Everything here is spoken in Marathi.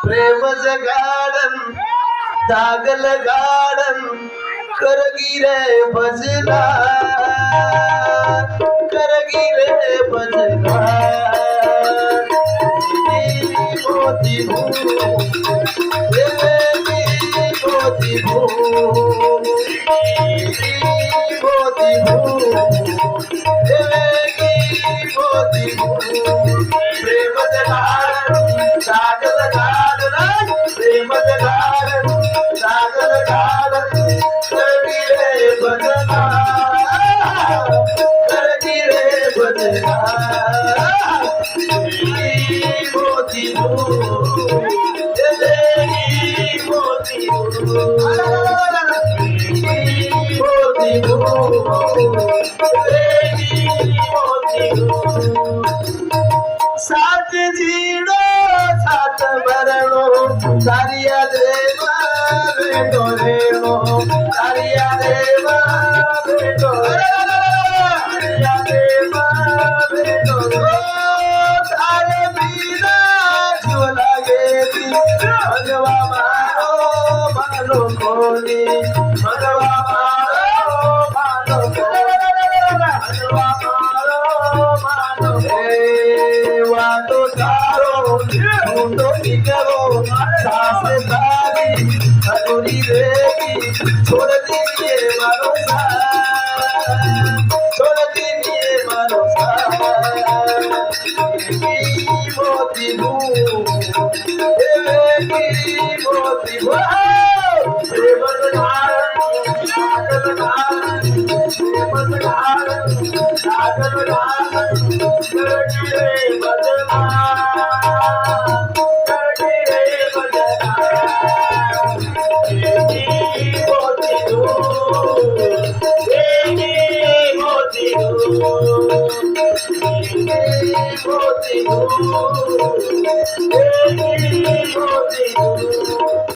प्रेमच गाडन दागल गाडन करगी रे भजला करगी रे भजला मोती मोती प्रेमच गाडन दागल गाडन प्रेमच गाडन दागल गाडन करगी रे भजना करगी रे भजना मोती सात जीड़ो सात मरणो तारिया देवा बेटो रेणो तारिया देवा बेटो तारिया देवा बेटो तारे बिना जीव लागे भगवा मारो कोणी भगवा मारो भगवा मारो वाटो तारो मुंडो निकलो सास तारी अधूरी रहेगी छोड़ दीजिए मारो छोड़ दीजिए मारो मोती मोती प्रेमच गाडन दागल गाडन प्रेमच गाडन दागल गाडन करगी रे भजना करगी रे भजना मोती